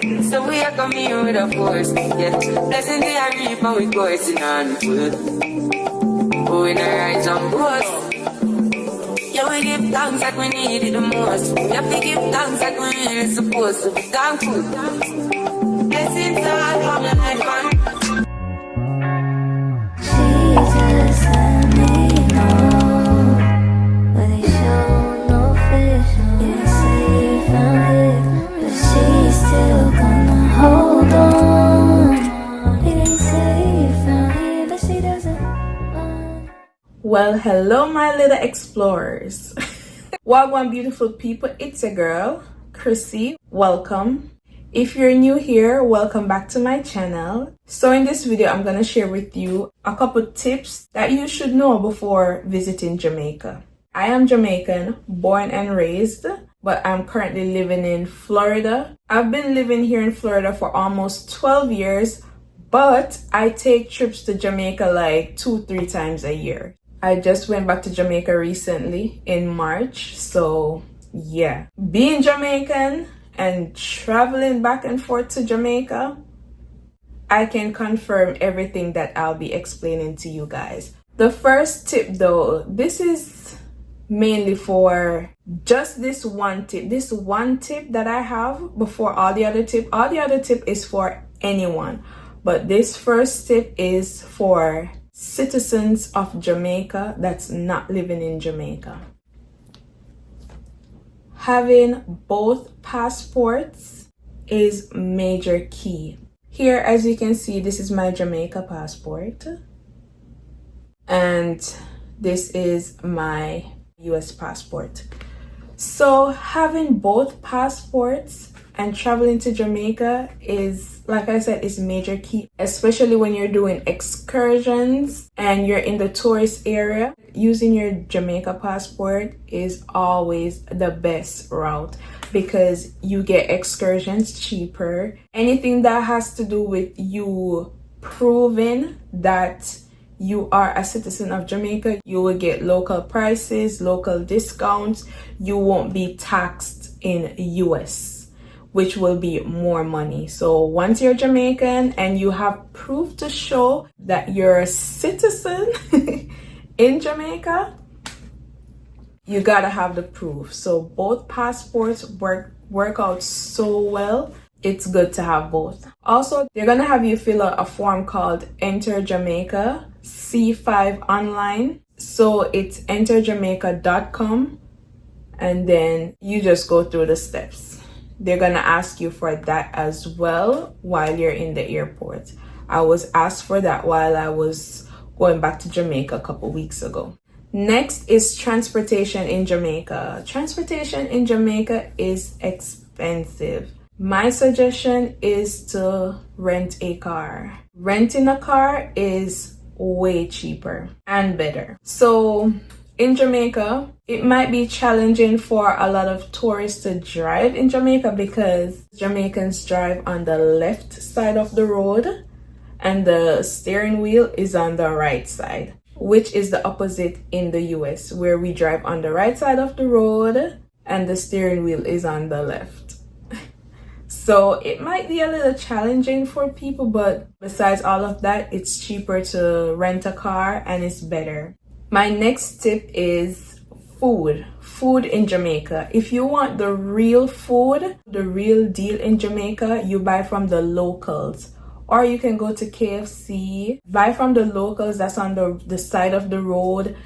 So we are coming with a force, yeah. Blessings they are reap and we coursing on full. Oh, in the rise and boast. Yeah, we give thanks like we need it the most. We have to give thanks like we really supposed to be thankful. Blessings all from the life and Jesus, let me know. But they show no fish. They say you found it, but she's still gonna hold on. They say you found it, but she doesn't want. Well, hello, my little explorers. Wagwan, beautiful people. It's your girl, Krissy. Welcome. If you're new here, welcome back to my channel. So in this video, I'm going to share with you a couple tips that you should know before visiting Jamaica. I am Jamaican, born and raised, but I'm currently living in Florida. I've been living here in Florida for almost 12 years, but I take trips to Jamaica like 2-3 times a year. I just went back to Jamaica recently in March, so yeah. Being Jamaican and traveling back and forth to Jamaica, I can confirm everything that I'll be explaining to you guys. The first tip though, this is mainly for just this one tip that I have before all the other tip is for anyone, but this first tip is for citizens of Jamaica that's not living in Jamaica. Having both passports is major key. Here, as you can see, this is my Jamaica passport. And this is my US passport. So having both passports and traveling to Jamaica is, like I said, is major key, especially when you're doing excursions and you're in the tourist area. Using your Jamaica passport is always the best route because you get excursions cheaper. Anything that has to do with you proving that you are a citizen of Jamaica, you will get local prices, local discounts. You won't be taxed in US, which will be more money. So once you're Jamaican and you have proof to show that you're a citizen in Jamaica, you gotta have the proof. So both passports work out so well. It's good to have both. Also, they're gonna have you fill out a form called Enter Jamaica C5 online. So it's enterjamaica.com and then you just go through the steps. They're gonna ask you for that as well while you're in the airport. I was asked for that while I was going back to Jamaica a couple weeks ago. Next is transportation in Jamaica. Transportation in Jamaica is expensive. My suggestion is to rent a car. Renting a car is way cheaper and better. So in Jamaica, it might be challenging for a lot of tourists to drive in Jamaica because Jamaicans drive on the left side of the road and the steering wheel is on the right side, which is the opposite in the US, where we drive on the right side of the road and the steering wheel is on the left. So it might be a little challenging for people, but besides all of that, it's cheaper to rent a car and it's better. My next tip is food. Food in Jamaica. If you want the real food, the real deal in Jamaica, you buy from the locals. Or you can go to KFC, buy from the locals that's on the side of the road,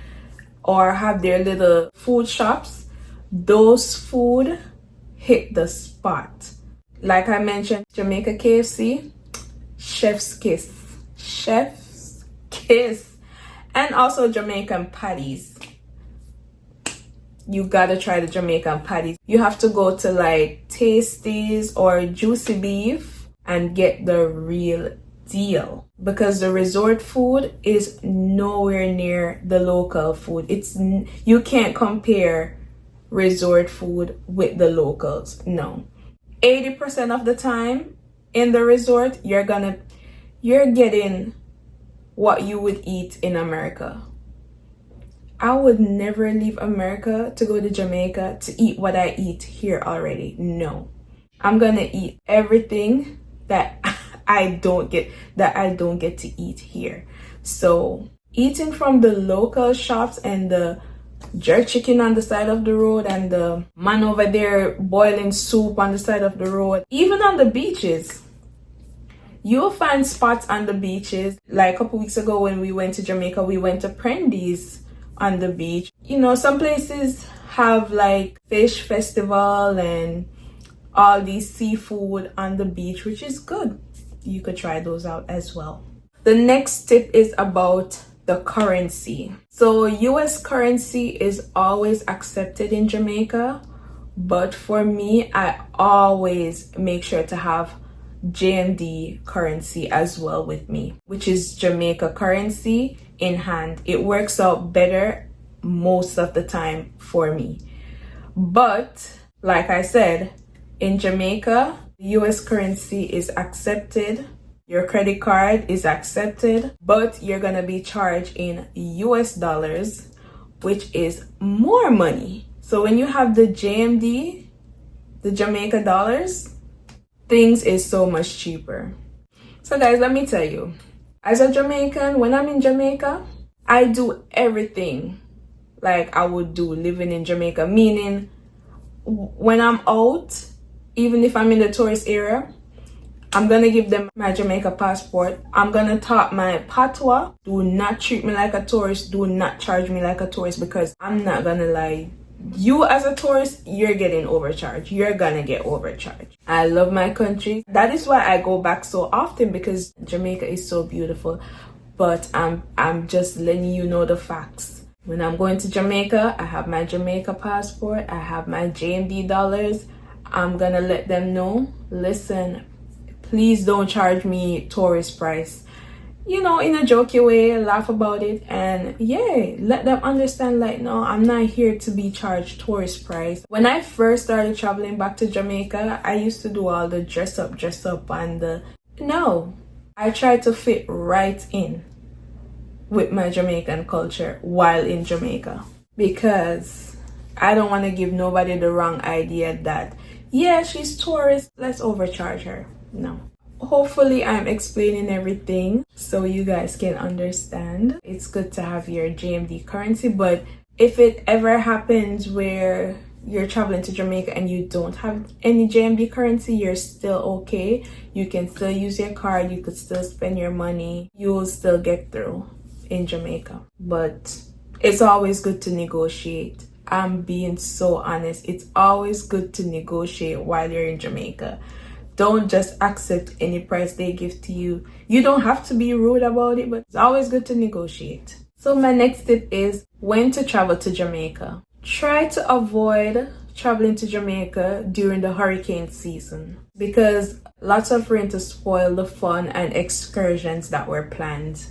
or have their little food shops. Those food hit the spot. Like I mentioned, Jamaica KFC, chef's kiss. Chef's kiss. And also Jamaican patties. You gotta try the Jamaican patties. You have to go to like Tasties or Juicy Beef and get the real deal, because the resort food is nowhere near the local food. You can't compare resort food with the locals. No. 80% of the time in the resort, you're getting what you would eat in America. I would never leave America to go to Jamaica to eat what I eat here already. No. I'm gonna eat everything that I don't get to eat here. So eating from the local shops and the jerk chicken on the side of the road and the man over there boiling soup on the side of the road, even on the beaches. You'll find spots on the beaches. Like a couple weeks ago when we went to Jamaica, we went to Prendys on the beach. You know, some places have like fish festival and all these seafood on the beach, which is good. You could try those out as well. The next tip is about the currency. So US currency is always accepted in Jamaica, but for me, I always make sure to have JMD currency as well with me, which is Jamaica currency in hand. It works out better most of the time for me. But like I said, in Jamaica, US currency is accepted. Your credit card is accepted, but you're gonna be charged in US dollars, which is more money. So when you have the JMD, the Jamaica dollars, things is so much cheaper. So guys, let me tell you, as a Jamaican, when I'm in Jamaica, I do everything like I would do living in Jamaica, meaning when I'm out, even if I'm in the tourist area, I'm gonna give them my Jamaica passport. I'm gonna talk my patois. Do not treat me like a tourist. Do not charge me like a tourist, because I'm not gonna lie. You as a tourist, you're getting overcharged. You're gonna get overcharged. I love my country. That is why I go back so often, because Jamaica is so beautiful. But I'm just letting you know the facts. When I'm going to Jamaica, I have my Jamaica passport. I have my JMD dollars. I'm gonna let them know, listen, please don't charge me tourist price. You know, in a jokey way, laugh about it, and yeah, let them understand, like, no, I'm not here to be charged tourist price. When I first started traveling back to Jamaica, I used to do all the dress up and no, I tried to fit right in with my Jamaican culture while in Jamaica, because I don't want to give nobody the wrong idea that, yeah, she's tourist, let's overcharge her. No. Hopefully I'm explaining everything so you guys can understand. It's good to have your JMD currency, but if it ever happens where you're traveling to Jamaica and you don't have any JMD currency, you're still okay. You can still use your card, you could still spend your money, you will still get through in Jamaica. But it's always good to negotiate. I'm being so honest. It's always good to negotiate while you're in Jamaica. Don't just accept any price they give to you. You don't have to be rude about it, but it's always good to negotiate. So my next tip is when to travel to Jamaica. Try to avoid traveling to Jamaica during the hurricane season, because lots of rain to spoil the fun and excursions that were planned.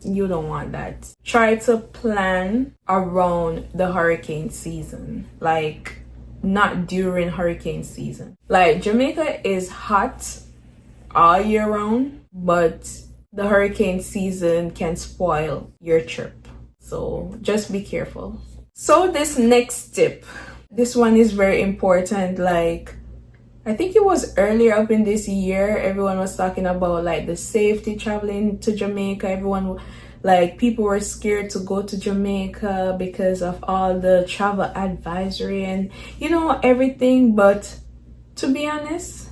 You don't want that. Try to plan around the hurricane season, like not during hurricane season. Like Jamaica is hot all year round, but the hurricane season can spoil your trip. So just be careful. So this next tip, this one is very important. Like, I think it was earlier up in this year, everyone was talking about like the safety traveling to Jamaica. Everyone, like, people were scared to go to Jamaica because of all the travel advisory and, you know, everything. But to be honest,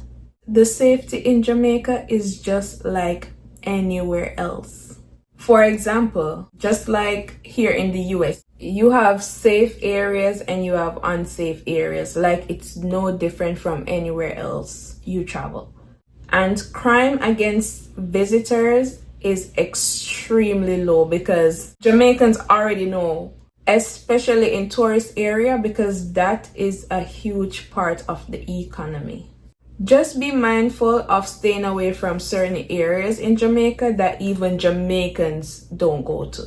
the safety in Jamaica is just like anywhere else. For example, just like here in the US, you have safe areas and you have unsafe areas. Like, it's no different from anywhere else you travel. And crime against visitors is extremely low, because Jamaicans already know, especially in tourist area, because that is a huge part of the economy. Just be mindful of staying away from certain areas in Jamaica that even Jamaicans don't go to.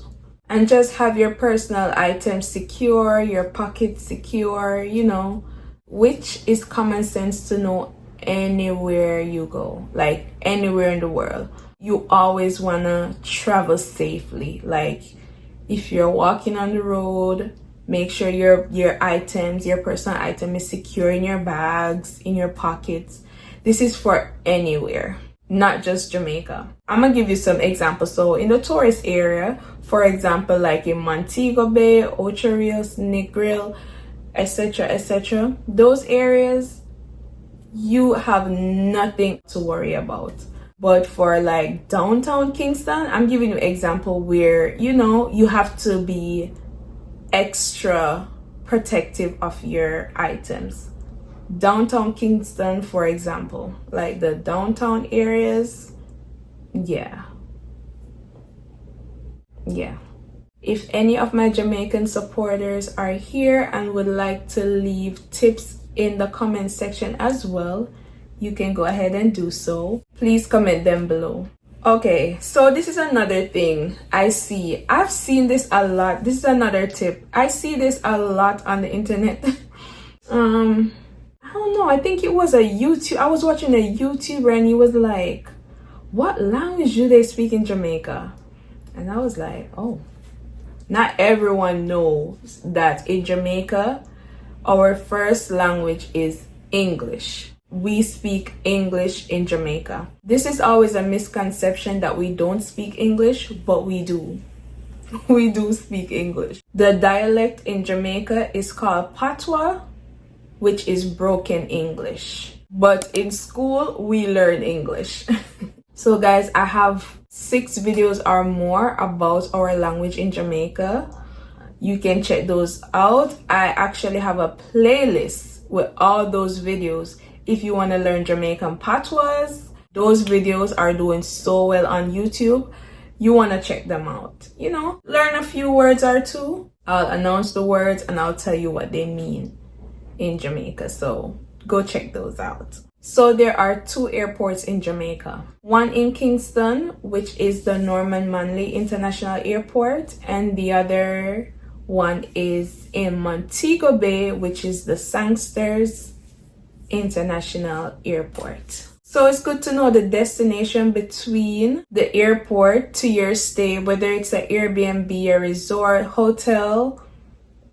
And just have your personal items secure, your pockets secure, you know, which is common sense to know anywhere you go, like anywhere in the world. You always want to travel safely. Like, if you're walking on the road, make sure your items, your personal item is secure in your bags, in your pockets. This is for anywhere, not just Jamaica. I'm gonna give you some examples. So in the tourist area, for example, like in Montego Bay, Ocho, Rios, Negril, etc., etc., those areas, you have nothing to worry about. But for like downtown Kingston, I'm giving you an example where, you know, you have to be extra protective of your items. Downtown Kingston, for example, like the downtown areas, yeah. If any of my Jamaican supporters are here and would like to leave tips in the comment section as well, you can go ahead and do so. Please comment them below. Okay, so this is another thing I've seen this a lot. This is another tip. I see this a lot on the internet. I don't know, I think it was I was watching a YouTuber and he was like, what language do they speak in Jamaica? And I was like, oh, not everyone knows that in Jamaica, our first language is English. We speak English in Jamaica. This is always a misconception that we don't speak English, but we do. We do speak English. The dialect in Jamaica is called patois, which is broken English. But in school, we learn English. So guys, I have 6 videos or more about our language in Jamaica. You can check those out. I actually have a playlist with all those videos. If you want to learn Jamaican patois, those videos are doing so well on YouTube. You want to check them out. You know, learn a few words or two. I'll announce the words and I'll tell you what they mean in Jamaica. So go check those out. So there are 2 airports in Jamaica. One in Kingston, which is the Norman Manley International Airport, and the other one is in Montego Bay, which is the Sangsters International Airport. So it's good to know the destination between the airport to your stay, whether it's an Airbnb, a resort, hotel,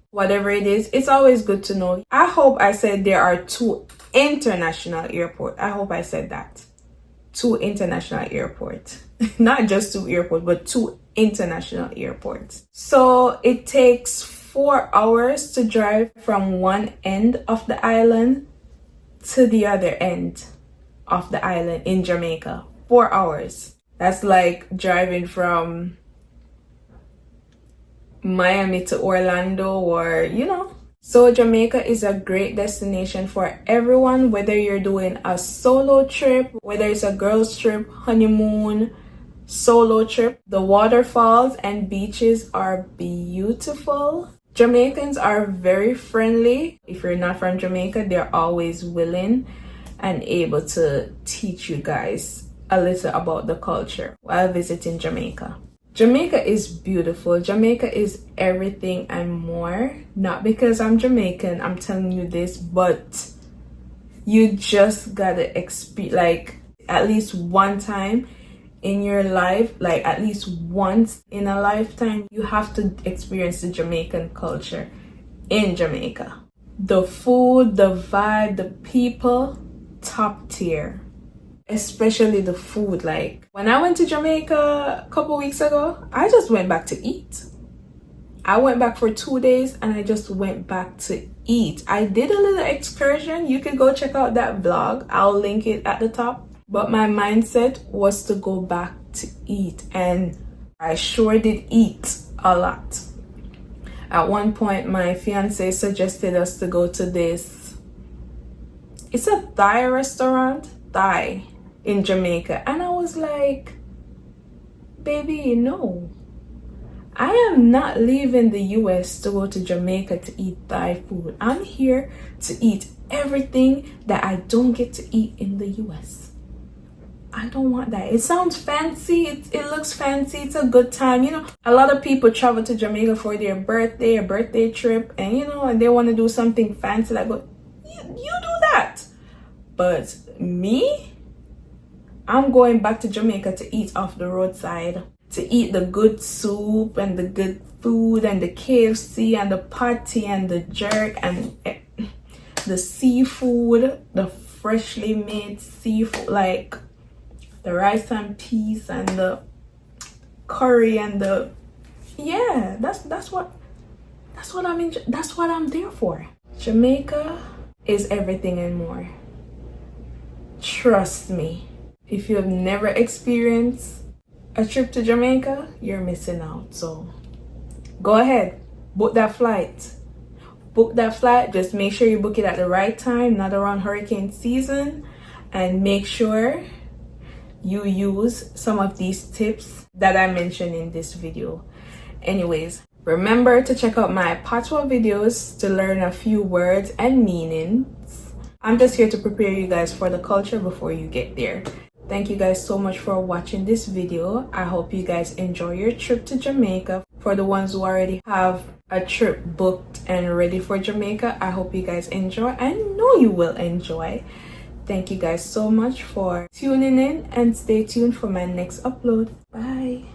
whatever it is. It's always good to know. I hope I said there are 2 international airports. I hope I said that. 2 international airports. Not just 2 airports, but 2 international airports. So it takes 4 hours to drive from one end of the island to the other end of the island in Jamaica. 4 hours. That's like driving from Miami to Orlando, or you know. So Jamaica is a great destination for everyone, whether you're doing a solo trip, whether it's a girls trip, honeymoon, solo trip. The waterfalls and beaches are beautiful. Jamaicans are very friendly. If you're not from Jamaica, they're always willing and able to teach you guys a little about the culture while visiting Jamaica. Jamaica is beautiful. Jamaica is everything and more. Not because I'm Jamaican, I'm telling you this, but you just gotta experience, like, at least one time in your life, like at least once in a lifetime, you have to experience the Jamaican culture in Jamaica. The food, the vibe, the people, top tier. Especially the food. Like when I went to Jamaica a couple weeks ago, I just went back to eat. I went back for 2 days and I just went back to eat. I did a little excursion. You can go check out that vlog. I'll link it at the top. But my mindset was to go back to eat, and I sure did eat a lot. At one point, my fiance suggested us to go to this, it's a Thai restaurant, Thai, in Jamaica. And I was like, baby, no. I am not leaving the US to go to Jamaica to eat Thai food. I'm here to eat everything that I don't get to eat in the US. I don't want that. It sounds fancy. It looks fancy. It's a good time. You know, a lot of people travel to Jamaica for their birthday, a birthday trip, and you know, and they want to do something fancy. Like, but you do that. But me, I'm going back to Jamaica to eat off the roadside, to eat the good soup and the good food and the KFC and the patty and the jerk and the seafood, the freshly made seafood, like the rice and peas and the curry and the, yeah, that's what I'm there for. Jamaica is everything and more. Trust me, if you have never experienced a trip to Jamaica, you're missing out. So go ahead, book that flight. Just make sure you book it at the right time, not around hurricane season, and make sure you use some of these tips that I mentioned in this video. Anyways, remember to check out my patois videos to learn a few words and meanings. I'm just here to prepare you guys for the culture before you get there. Thank you guys so much for watching this video. I hope you guys enjoy your trip to Jamaica. For the ones who already have a trip booked and ready for Jamaica, I hope you guys enjoy. I know you will enjoy. Thank you guys so much for tuning in, and stay tuned for my next upload. Bye.